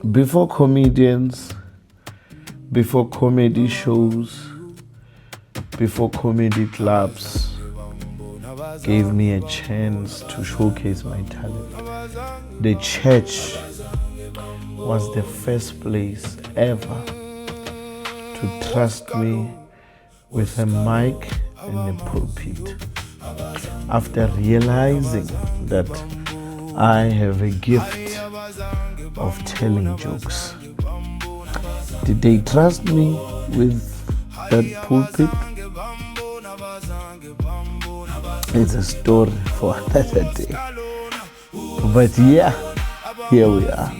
Before comedians, before comedy shows, before comedy clubs gave me a chance to showcase my talent, the church was the first place ever to trust me with a mic and a pulpit. After realizing that I have a gift of telling jokes, did they trust me with that pulpit? It's a story for another day. But yeah, here we are.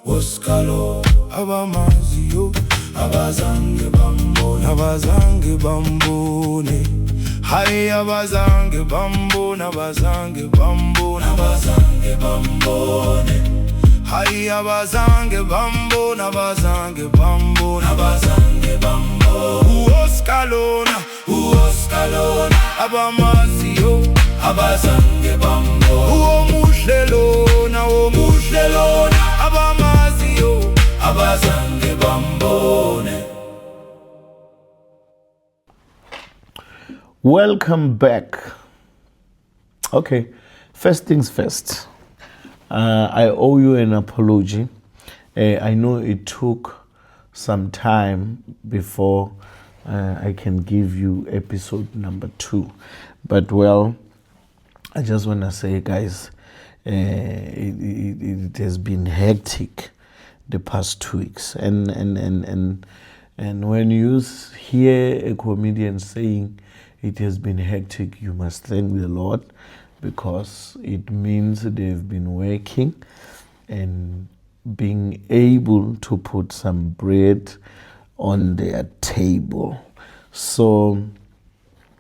Woskalo, abamazio, abazange bambone. Hai abazange bambone, abazange bambone. Hai abazange bambone, abazange bambone. Uoskalona, abamazio, abazange bambone. Omuhle lona, abamazio, abazange bambone. Welcome back. Okay, first things first. I owe you an apology. I know it took some time before I can give you episode number 2. But well, I just want to say, guys, it has been hectic the past 2 weeks. And when you hear a comedian saying it has been hectic, you must thank the Lord, because it means they've been working and being able to put some bread on their table. So,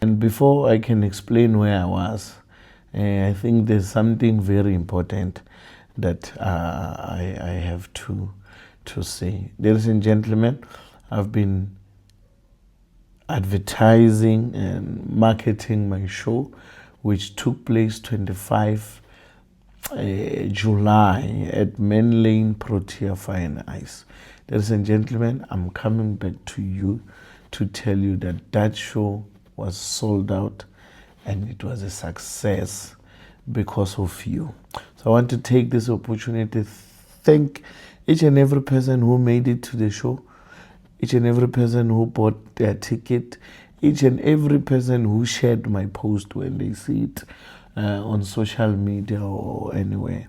and before I can explain where I was, I think there's something very important that I have to say. Ladies and gentlemen, I've been advertising and marketing my show, which took place 25 July at Main Lane Protea Fire Ice. Ladies and gentlemen, I'm coming back to you to tell you that that show was sold out and it was a success because of you. So I want to take this opportunity to thank each and every person who made it to the show, each and every person who bought their ticket, each and every person who shared my post when they see it on social media or anywhere.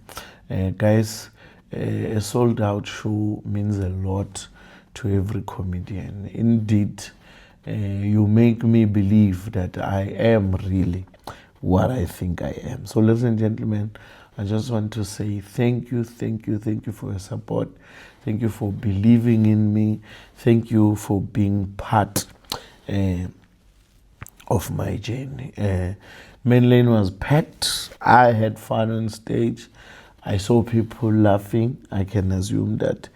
Guys, a sold out show means a lot to every comedian. Indeed, you make me believe that I am really what I think I am. So ladies and gentlemen, I just want to say thank you for your support. Thank you for believing in me. Thank you for being part of my journey. Main Lane was packed. I had fun on stage. I saw people laughing. I can assume that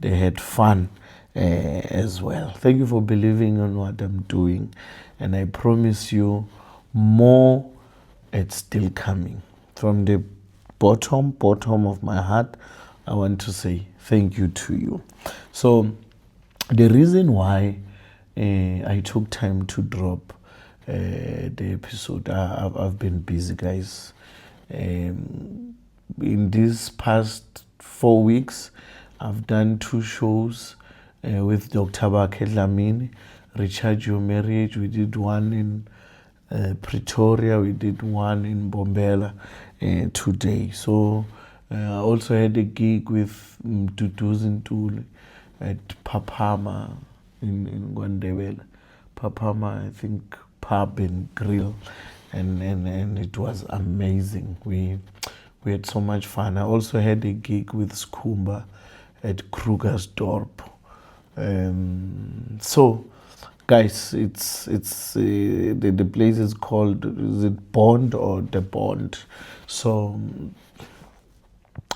they had fun as well. Thank you for believing in what I'm doing. And I promise you more, it's still coming. From the bottom of my heart, I want to say thank you to you. So the reason why I took time to drop the episode, I've been busy, guys. In these past 4 weeks, I've done 2 shows with Dr. Baketlamini, Recharge Your Marriage. We did one in Pretoria, we did one in Bombela today. So I also had a gig with Duduzintul at Papama in Gwandebela. Papama, I think, pub and grill, and it was amazing. We had so much fun. I also had a gig with Skumba at Krugersdorp. So, guys, it's the place is called, is it Bond or the Bond? So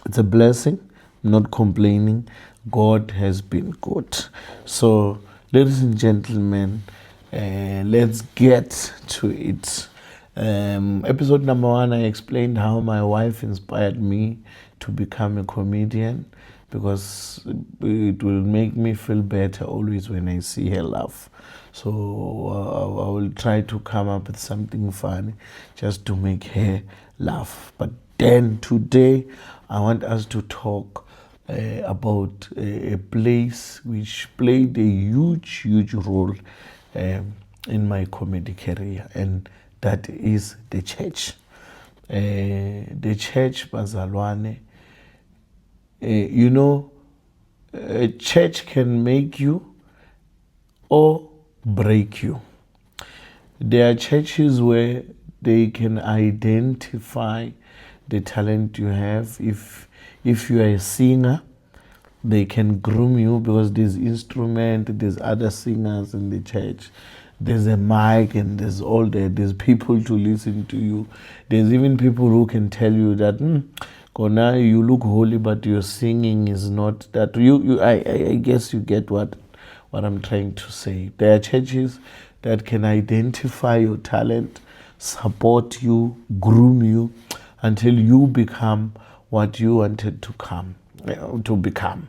it's a blessing. I'm not complaining. God has been good. So Ladies and gentlemen, let's get to it. Episode number 1, I explained how my wife inspired me to become a comedian because it will make me feel better always when I see her laugh. So I will try to come up with something funny just to make her laugh. But then today, I want us to talk about a place which played a huge role in my comedy career, and that is the church. The church, bazalwane. A church can make you or break you. There are churches where they can identify the talent you have. If you are a singer, they can groom you because there's instrument, there's other singers in the church. There's a mic and there's all that. There's people to listen to you. There's even people who can tell you that, Kona, you look holy, but your singing is not that. I guess you get what I'm trying to say. There are churches that can identify your talent, support you, groom you until you become what you wanted to become.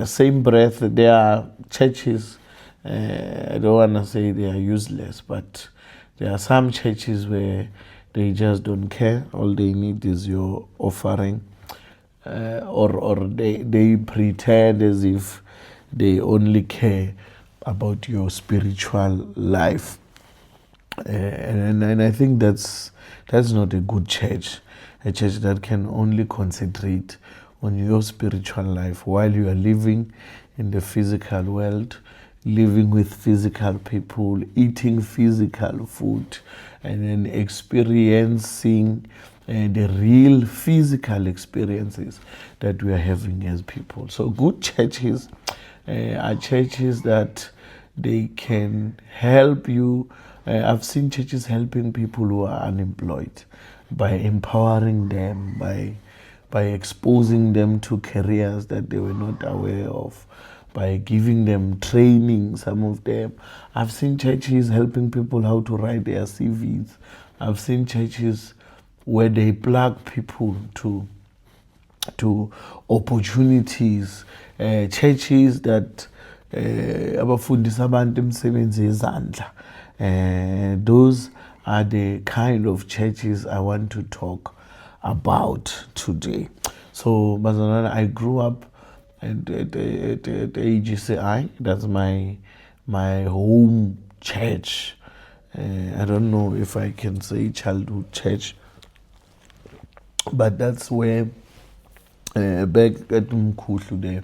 Same breath, there are churches, I don't want to say they are useless, but there are some churches where they just don't care. All they need is your offering, or they pretend as if they only care about your spiritual life. And I think that's not a good church. A church that can only concentrate on your spiritual life while you are living in the physical world, living with physical people, eating physical food, and then experiencing the real physical experiences that we are having as people. So good churches are churches that they can help you. I've seen churches helping people who are unemployed by empowering them, by exposing them to careers that they were not aware of, by giving them training, some of them. I've seen churches helping people how to write their CVs. I've seen churches where they plug people to opportunities, churches that abafundisa abantu imisebenzi yezandla. Those are the kind of churches I want to talk about today. So, Bazalwane, I grew up at AGCI. That's my home church. I don't know if I can say childhood church, but that's where back at Omuhle there,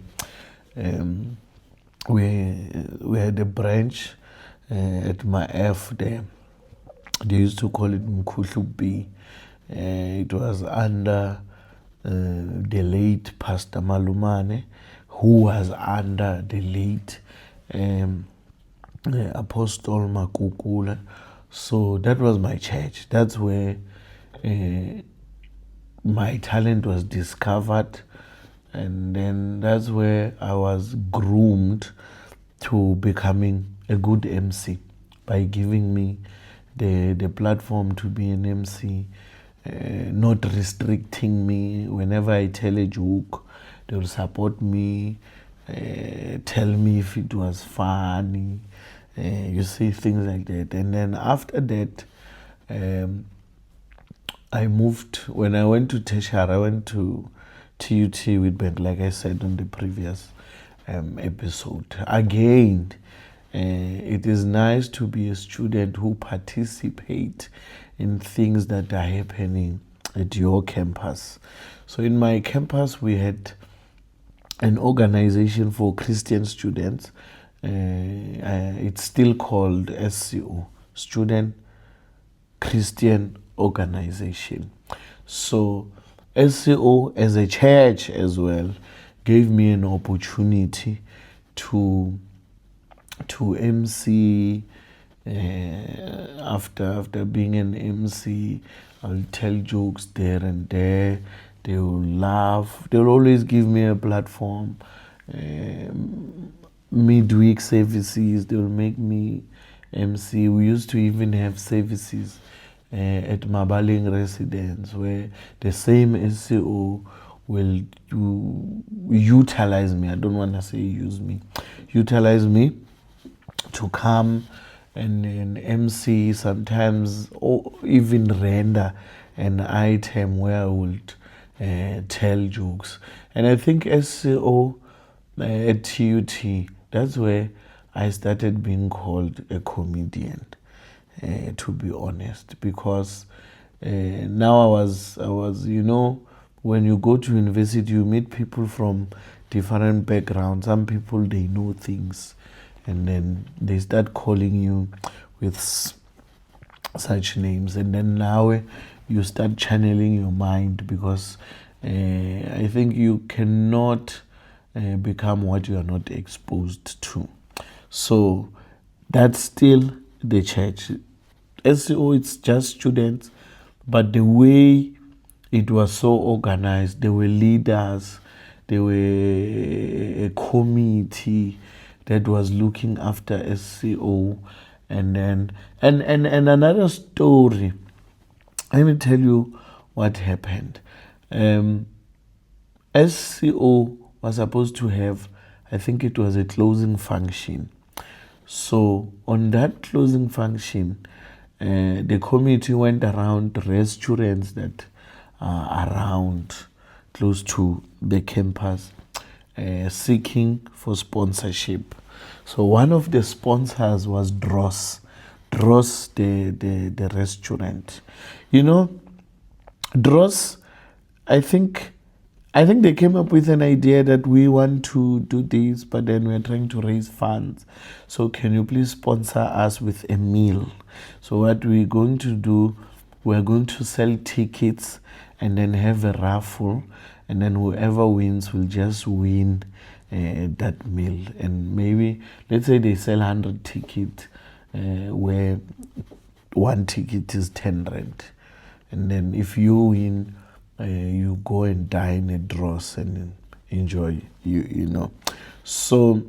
we had a branch at my F there. They used to call it Omuhle B. It was under the late Pastor Malumane, who was under the late Apostle Makukula. So that was my church. That's where my talent was discovered, and then that's where I was groomed to becoming a good MC by giving me the platform to be an MC, not restricting me. Whenever I tell a joke, they will support me, tell me if it was funny, you see, things like that. And then after that, I moved. When I went to tertiary, I went to TUT Witbank, like I said on the previous episode. Again, it is nice to be a student who participate in things that are happening at your campus. So in my campus, we had an organization for Christian students. It's still called SCO, Student Christian Organization. So SCO as a church as well gave me an opportunity to MC. After being an MC, I'll tell jokes there and there. They will laugh. They'll always give me a platform. midweek services. They will make me MC. We used to even have services at Mabaling residence where the same SCO will utilize me. I don't want to say use me. Utilize me to come and MC sometimes, or even render an item where I would tell jokes. And I think SCO at TUT, that's where I started being called a comedian, to be honest, because now I was, when you go to university, you meet people from different backgrounds. Some people, they know things, and then they start calling you with such names, and then now you start channeling your mind, because I think you cannot become what you are not exposed to. So that's still the church. SCO, it's just students, but the way it was so organized, there were leaders, there were a committee that was looking after SCO, and then and another story. Let me tell you what happened. SCO was supposed to have, I think it was a closing function. So on that closing function, the committee went around restaurants that are around close to the campus, seeking for sponsorship. So one of the sponsors was Dross, the restaurant. Dross, I think they came up with an idea that we want to do this, but then we're trying to raise funds. So can you please sponsor us with a meal? So what we're going to do, we're going to sell tickets and then have a raffle, and then whoever wins will just win that meal. And maybe, let's say they sell 100 tickets, where one ticket is 10 rand. And then if you win, you go and dine at Dross and enjoy, So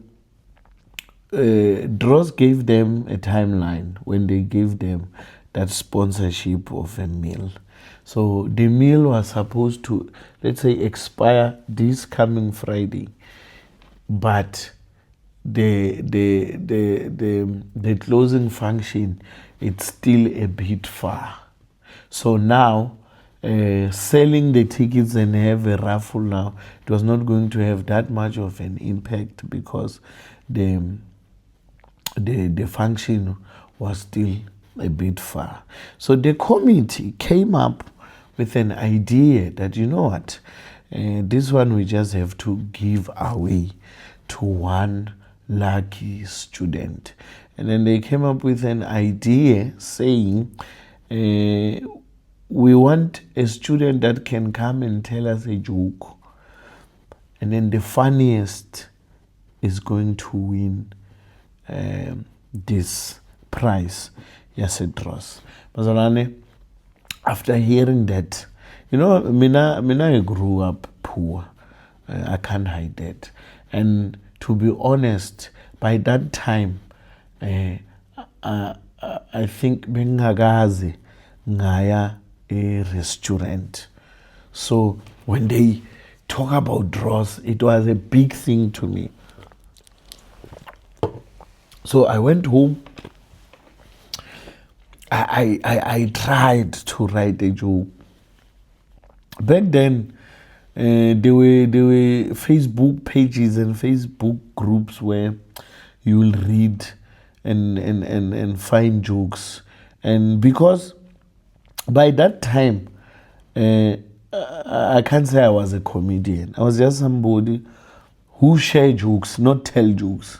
Dross gave them a timeline when they gave them that sponsorship of a meal. So the meal was supposed to, let's say, expire this coming Friday, but the closing function, it's still a bit far. So now, selling the tickets and have a raffle now, it was not going to have that much of an impact, because the function was still a bit far. So the committee came up with an idea that, this one we just have to give away to one lucky student. And then they came up with an idea saying, we want a student that can come and tell us a joke, and then the funniest is going to win this prize. Yes, it was. Mazalane, after hearing that, Mina, I grew up poor. I can't hide that. And to be honest, by that time, I think bengagazi ngaya a restaurant. So when they talk about Dross, it was a big thing to me. So I went home. I tried to write a joke. Back then, there were Facebook pages and Facebook groups where you will read and find jokes. And because by that time, I can't say I was a comedian. I was just somebody who share jokes, not tell jokes.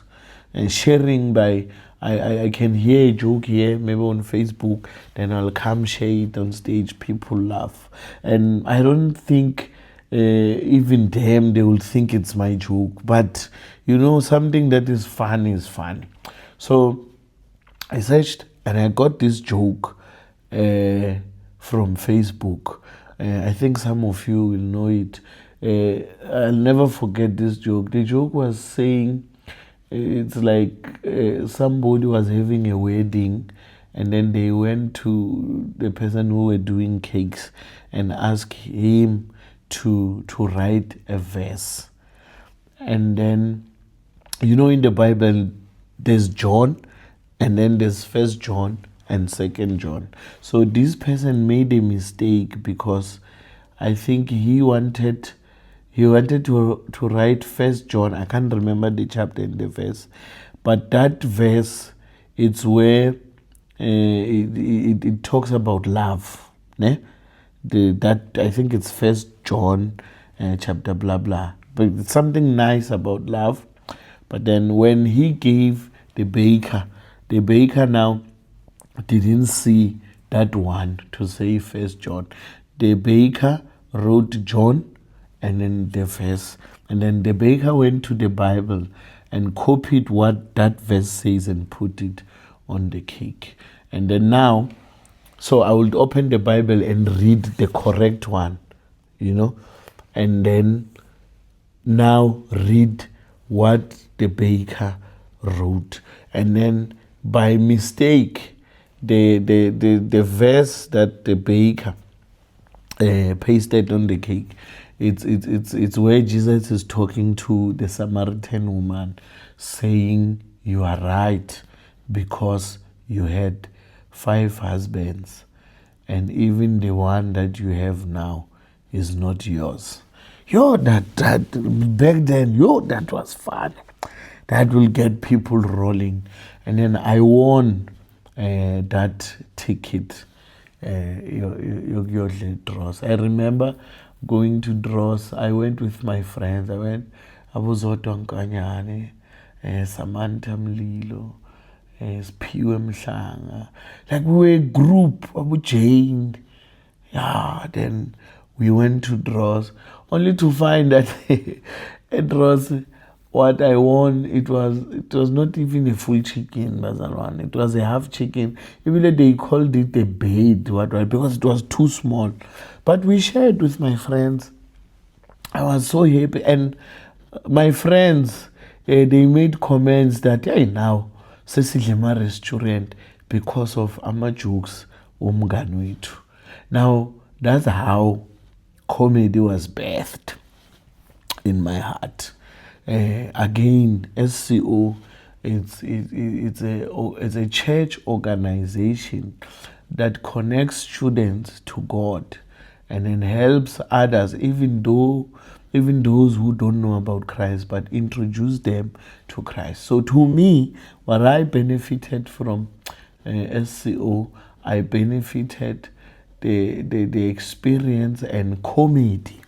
And sharing by, I can hear a joke here, maybe on Facebook, then I'll come share it on stage, people laugh. And I don't think even them, they will think it's my joke. But, something that is fun is fun. So I searched and I got this joke from Facebook. I think some of you will know it. I'll never forget this joke. The joke was saying, it's like somebody was having a wedding, and then they went to the person who were doing cakes and asked him to write a verse. And then, in the Bible, there's John, and then there's First John and Second John. So this person made a mistake because I think he wanted to write First John. I can't remember the chapter and the verse, but that verse, it's where it talks about love. Ne? That I think it's First John chapter blah blah. But it's something nice about love. But then when he gave the baker now didn't see that one to say First John. The baker wrote John and then the verse. And then the baker went to the Bible and copied what that verse says and put it on the cake. And then now, so I would open the Bible and read the correct one, and then now read what the baker wrote. And then by mistake, the verse that the baker pasted on the cake, it's where Jesus is talking to the Samaritan woman, saying, "You are right, because you had 5 husbands, and even the one that you have now is not yours." That back then, that was fun. That will get people rolling. And then I won that ticket, your draws. I remember going to draws. I went with my friends. I went Abuzodwa Nkanyane, Samantha Mlilo, Sphiwe Mhlanga. Like we were a group, Abu Jane. Yeah, then we went to draws, only to find that at draws, what I won, it was not even a full chicken, Bazalwan. It was a half chicken. Even though they called it a bait, because it was too small. But we shared with my friends. I was so happy. And my friends, they made comments that, hey, now, sesidlema restaurant because of jokes umngani wethu. Now, that's how comedy was birthed in my heart. Again, SCO, it's a church organization that connects students to God and then helps others, even those who don't know about Christ, but introduce them to Christ. So to me, what I benefited from SCO, I benefited the experience and comedy.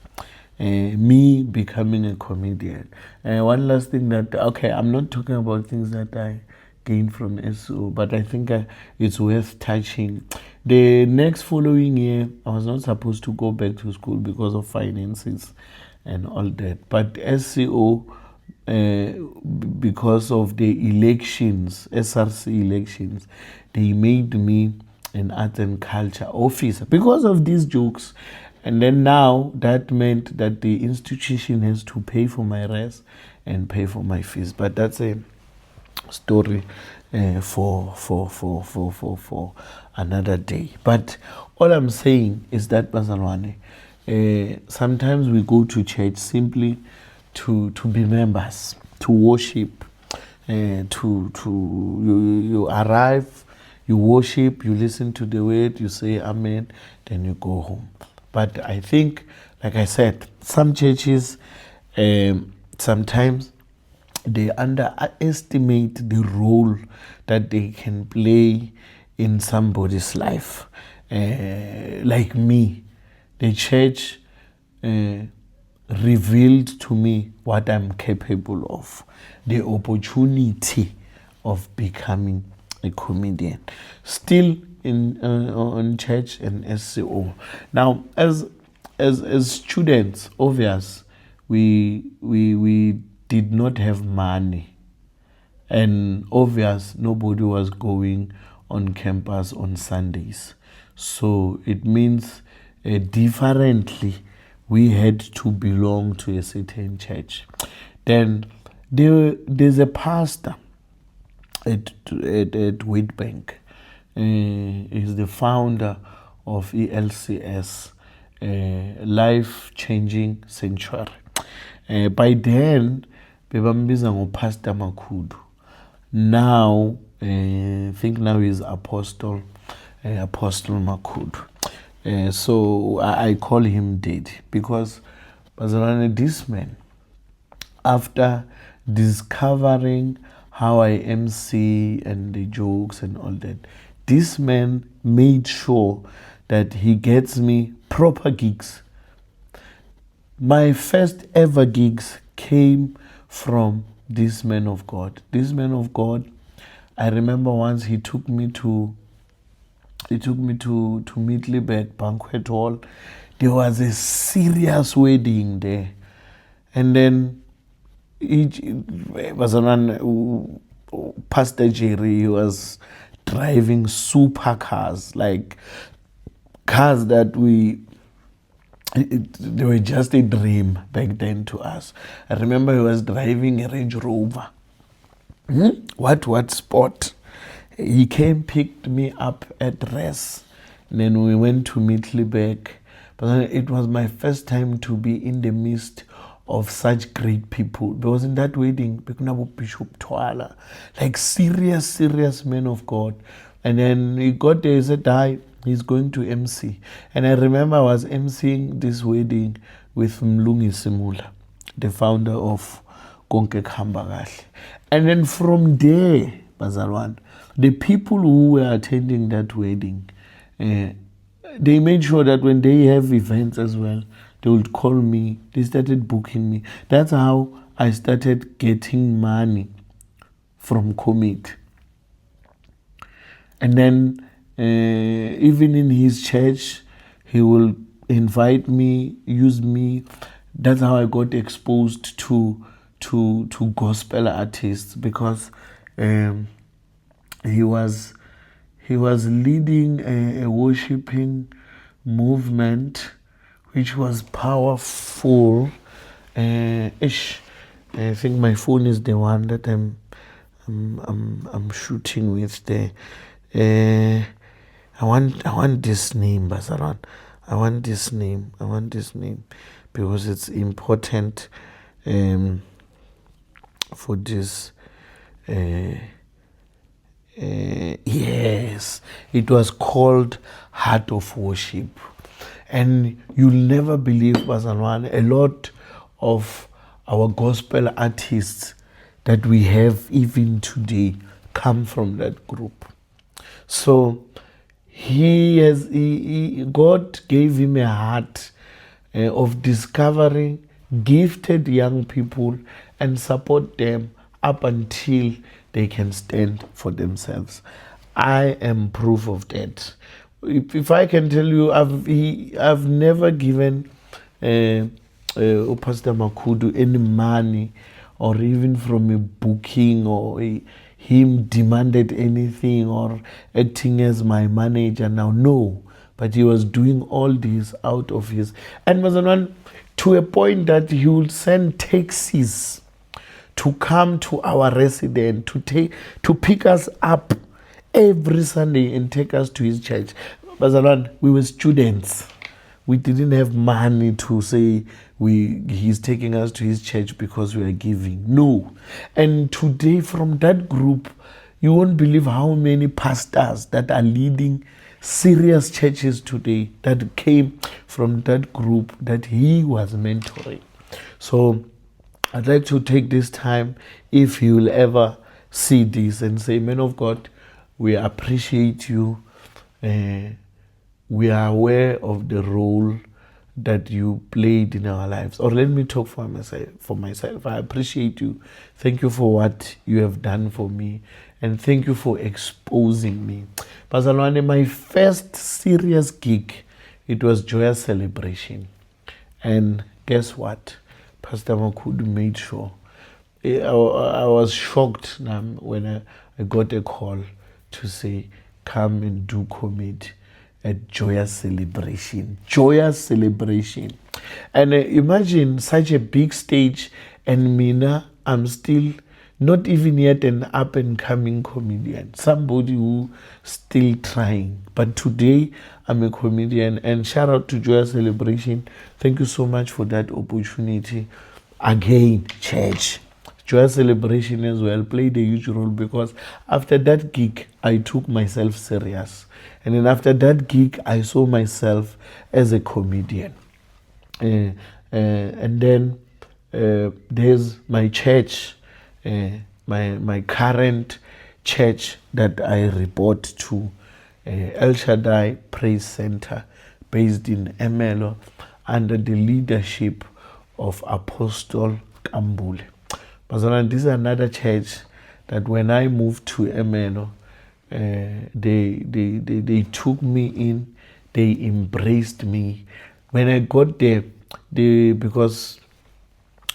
Me becoming a comedian. One last thing I'm not talking about things that I gained from SO, but I think it's worth touching. The next following year, I was not supposed to go back to school because of finances and all that. But SCO, because of the elections, SRC elections, they made me an art and culture officer because of these jokes. And then now that meant that the institution has to pay for my rest and pay for my fees. But that's a story for another day. But all I'm saying is that, Bazalwane, sometimes we go to church simply to be members, to worship, you arrive, you worship, you listen to the word, you say amen, then you go home. But I think, like I said, some churches, sometimes they underestimate the role that they can play in somebody's life. Like me, the church revealed to me what I'm capable of, the opportunity of becoming a comedian. Still on church and SCO. Now, as students, obvious, we did not have money, and obvious nobody was going on campus on Sundays. So it means differently we had to belong to a certain church. Then There's a pastor at Wheatbank. He's the founder of ELCS, Life Changing Sanctuary. By then, bebambiza ngoPastor Makhudu. Now, I think now he's Apostle Makhudu. So I call him Daddy because this man, after discovering how I MC and the jokes and all that, this man made sure that he gets me proper gigs. My first ever gigs came from this man of God. This man of God, I remember once he took me to Middelburg Banquet Hall. There was a serious wedding there. And then Pastor Jerry was driving super cars, like cars that they were just a dream back then to us. I remember he was driving a Range Rover. What sport? He came, picked me up at Res. And then we went to Middelburg. But it was my first time to be in the midst of such great people. Because in that wedding, Bishop Twala, like serious men of God. And then he got there, he said, he's going to MC. And I remember I was MCing this wedding with Mlungi Simula, the founder of Konke Khambagahle. And then from there, Bazalwan, the people who were attending that wedding, they made sure that when they have events as well, they would call me. They started booking me. That's how I started getting money from Commit. And then even in his church, he will invite me, use me. That's how I got exposed to gospel artists, because he was leading a worshiping movement which was powerful. I think my phone is the one that I'm shooting with there. I want this name, Basaran. I want this name because it's important for this. Yes, it was called Heart of Worship. And you'll never believe, Basanwan, a lot of our gospel artists that we have even today come from that group. So God gave him a heart of discovering gifted young people and support them up until they can stand for themselves. I am proof of that. If I can tell you, I've never given Pastor Makhudu any money, or even from a booking, or him demanded anything, or acting as my manager now. No, but he was doing all this out of his, and was on to a point that he would send taxis to come to our resident to pick us up every Sunday and take us to his church. Bazalwan, we were students. We didn't have money to say he's taking us to his church because we are giving. No. And today, from that group, you won't believe how many pastors that are leading serious churches today that came from that group that he was mentoring. So I'd like to take this time, if you will ever see this, and say, men of God, we appreciate you. We are aware of the role that you played in our lives. Or let me talk for myself. I appreciate you. Thank you for what you have done for me. And thank you for exposing me. Bazalwane, my first serious gig, it was Joyous Celebration. And guess what? Pastor Makhudu made sure. I was shocked when I got a call to say, come and do commit at Joyous Celebration. Joyous Celebration. And imagine such a big stage, and Mina I'm still not even yet an up and coming comedian, somebody who still trying. But today I'm a comedian, and shout out to Joy Celebration. Thank you so much for that opportunity. Again, church. Joy Celebration as well played a huge role, because after that gig, I took myself serious. And then after that gig, I saw myself as a comedian. And then there's my church, my current church that I report to, El Shadai Praise Center, based in Emelo, under the leadership of Apostle Kambule. But this is another church that when I moved to Emelo, they took me in, they embraced me. When I got there, because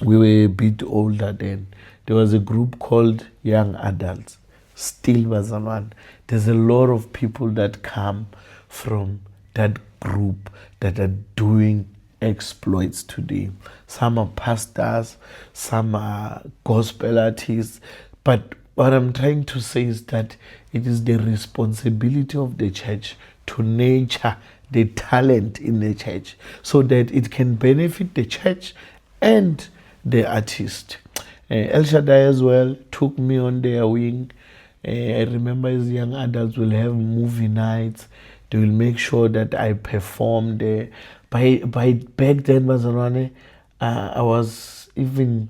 we were a bit older then, there was a group called Young Adults. Still, Bazalwan, there's a lot of people that come from that group that are doing exploits today. Some are pastors, some are gospel artists. But what I'm trying to say is that it is the responsibility of the church to nurture the talent in the church so that it can benefit the church and the artist. El Shadai as well took me on their wing. I remember as young adults will have movie nights. They will make sure that I perform there. By back then, Bazarwane, I was even,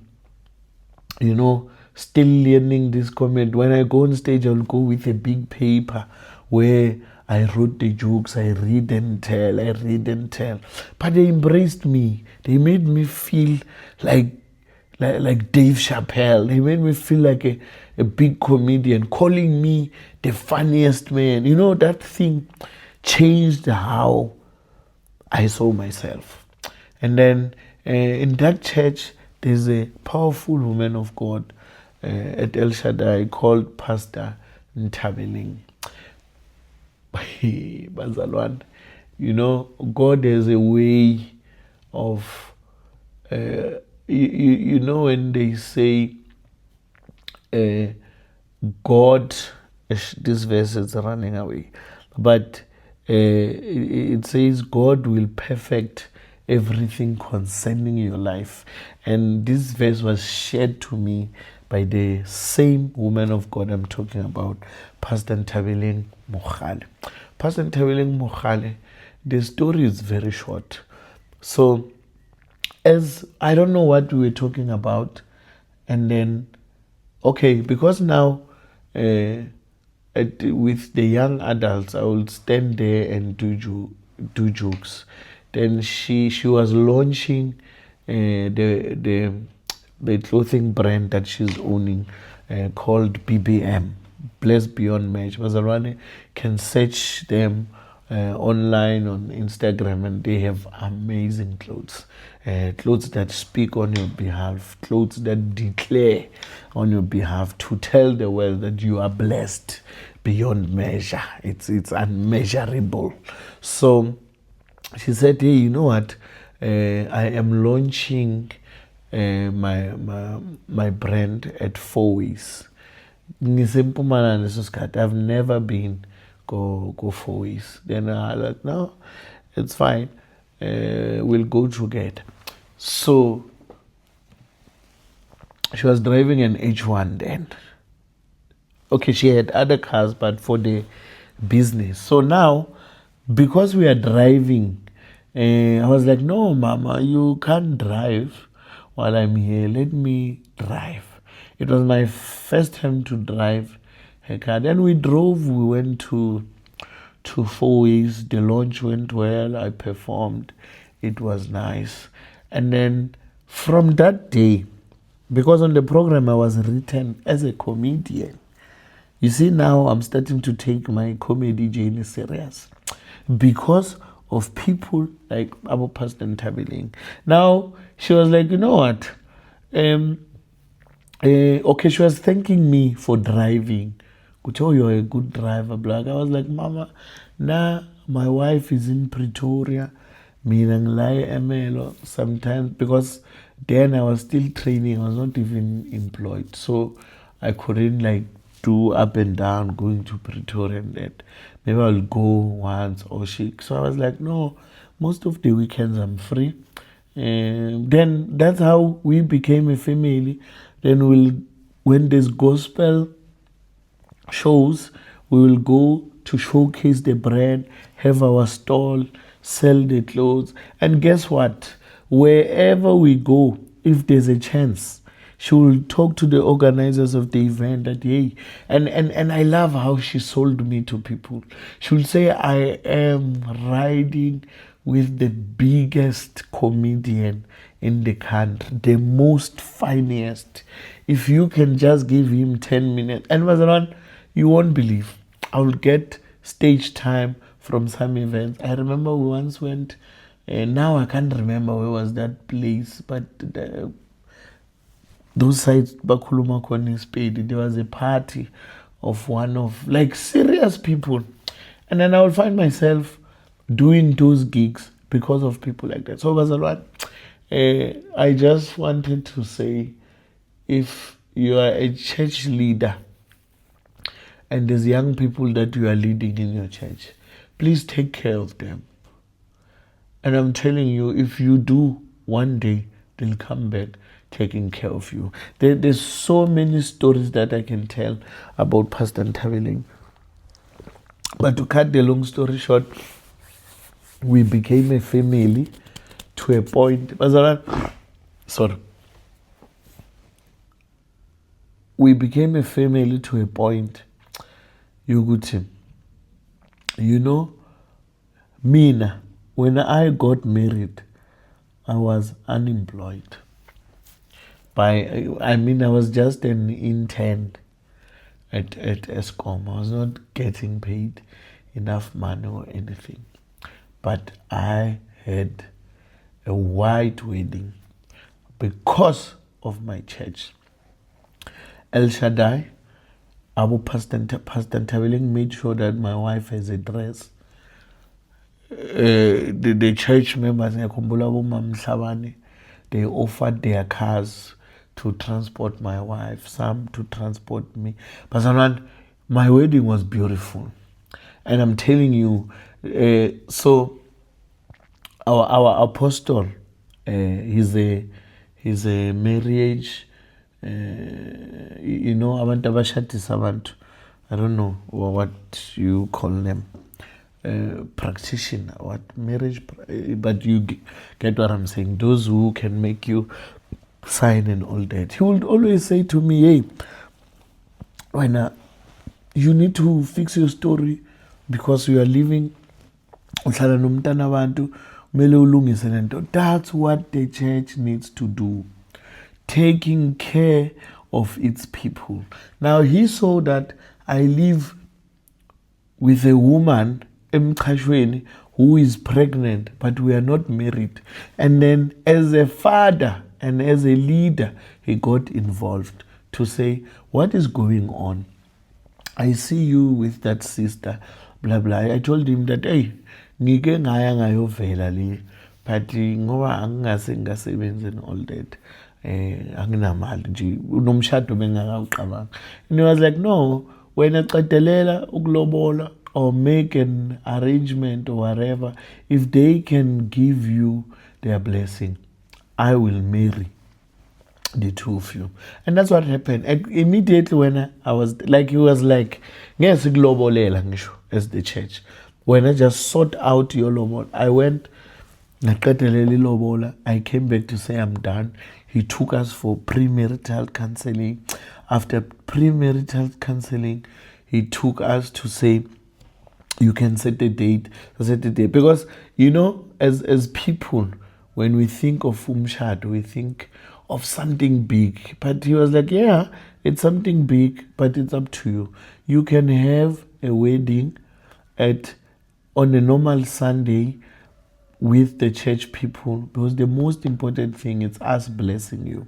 still learning this comment. When I go on stage, I'll go with a big paper where I wrote the jokes, I read and tell. But they embraced me. They made me feel like Dave Chappelle. They made me feel like a big comedian, calling me the funniest man. That thing changed how I saw myself. And then in that church, there's a powerful woman of God at El Shadai called Pastor Ntabeling. Bazalwan, God has a way of, when they say, God, this verse is running away, but it says God will perfect everything concerning your life. And this verse was shared to me by the same woman of God I'm talking about, Pastor Ntabeling Mokhale. Pastor Ntabeling Mokhale, the story is very short. So, as I don't know what we were talking about, and then, because now with the young adults, I will stand there and do jokes. Then she was launching the clothing brand that she's owning called BBM, Blessed Beyond Match. Mazarwane can search them online on Instagram, and they have amazing clothes. Clothes that speak on your behalf, clothes that declare on your behalf to tell the world that you are blessed beyond measure. It's unmeasurable. So she said, hey, you know what? I am launching my brand at 4 Ways. I've never been go 4 Ways. Then I like, no, it's fine. We'll go together. So she was driving an H1 then. She had other cars, but for the business. So now, because we are driving, I was like, no, Mama, you can't drive while I'm here. Let me drive. It was my first time to drive her car. Then we drove. We went to 4 Ways. The launch went well. I performed. It was nice. And then from that day, because on the program I was written as a comedian, you see, now I'm starting to take my comedy journey serious because of people like Abu Pastor Ntabeling. Now, she was like, you know what? She was thanking me for driving. Oh, you're a good driver, black. I was like, Mama, nah, my wife is in Pretoria. Mina ngilaya emelo sometimes because then I was still training. I was not even employed, so I couldn't like do up and down going to Pretoria and that. Maybe I'll go once or shake. So I was like, no, most of the weekends I'm free. And then that's how we became a family. Then when there's gospel shows, we will go to showcase the brand, have our stall, sell the clothes. And guess what? Wherever we go, if there's a chance, she will talk to the organizers of the event that, hey, and I love how she sold me to people. She will say, I am riding with the biggest comedian in the country, the most funniest. If you can just give him 10 minutes, and was around, you won't believe. I will get stage time from some events. I remember we once went, and now I can't remember where was that place, but those sites bakhuluma khona isipedi, there was a party of one of like serious people, and then I will find myself doing those gigs because of people like that. So Bazalwan, I just wanted to say, if you are a church leader and there's young people that you are leading in your church, please take care of them. And I'm telling you, if you do, one day they'll come back taking care of you. There's so many stories that I can tell about Pastor Ntabeling. But to cut the long story short, we became a family to a point. Sorry. We became a family to a point. You know, Mina, when I got married, I was unemployed. I was just an intern at Eskom. I was not getting paid enough money or anything. But I had a white wedding because of my church. El Shadai, our Pastor Ntabeling made sure that my wife has a dress. The church members, they offered their cars to transport my wife, some to transport me. But my wedding was beautiful. And I'm telling you, so our apostle, he's a marriage, abantu abashadisa abantu. I don't know what you call them. Practitioner, what marriage, but you get what I'm saying. Those who can make you sign and all that. He would always say to me, hey, when you need to fix your story because you are living. That's what the church needs to do. Taking care of its people. Now he saw that I live with a woman who is pregnant, but we are not married. And then as a father and as a leader, he got involved to say, what is going on? I see you with that sister, blah, blah. I told him that, hey, ngike ngaya ngayovela le, but ngoba angingase ngasebenza and all that, anginamali nje, unomshado bengakawuqabanga. And he was like, no, wena qedelela ukulobola or make an arrangement or whatever, if they can give you their blessing, I will marry the two of you. And that's what happened. Immediately when I was like, he was like, as the church. When I just sought out your lobola, I went, I came back to say I'm done. He took us for premarital counseling. After premarital counseling, he took us to say, you can set the date. Because, as people, when we think of umshado, we think of something big. But he was like, yeah, it's something big, but it's up to you. You can have a wedding on a normal Sunday with the church people, because the most important thing is us blessing you.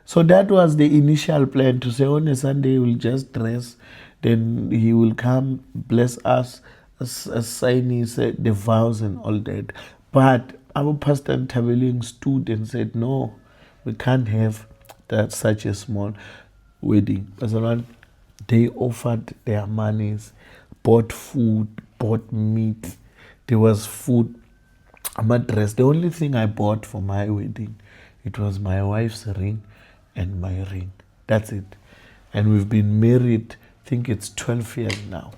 So that was the initial plan, to say on a Sunday we'll just dress, then he will come bless us, assign the vows and all that. But our pastor and Tabeling stood and said, no, we can't have that such a small wedding. They offered their monies, bought food, bought meat. There was food, a dress. The only thing I bought for my wedding, it was my wife's ring and my ring. That's it. And we've been married, I think it's 12 years now.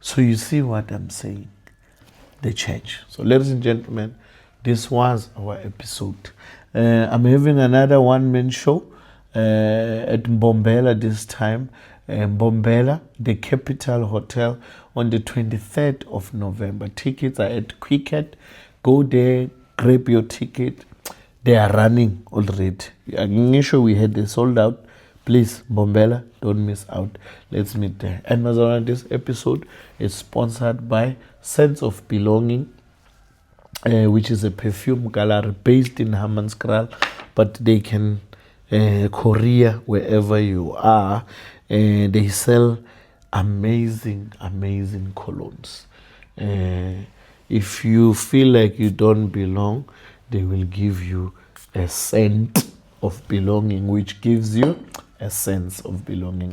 So you see what I'm saying? The church. So ladies and gentlemen, this was our episode. I'm having another one-man show at Mbombela this time. Mbombela, the Capital Hotel, on the 23rd of November. Tickets are at Quicket. Go there, grab your ticket. They are running already. I'm sure we had the sold out. Please, Mbombela, don't miss out. Let's meet there. And this episode is sponsored by Sense of Belonging, which is a perfume gallery based in Hammanskraal, but they can courier wherever you are. They sell amazing colognes. If you feel like you don't belong, they will give you a scent of belonging, which gives you a sense of belonging.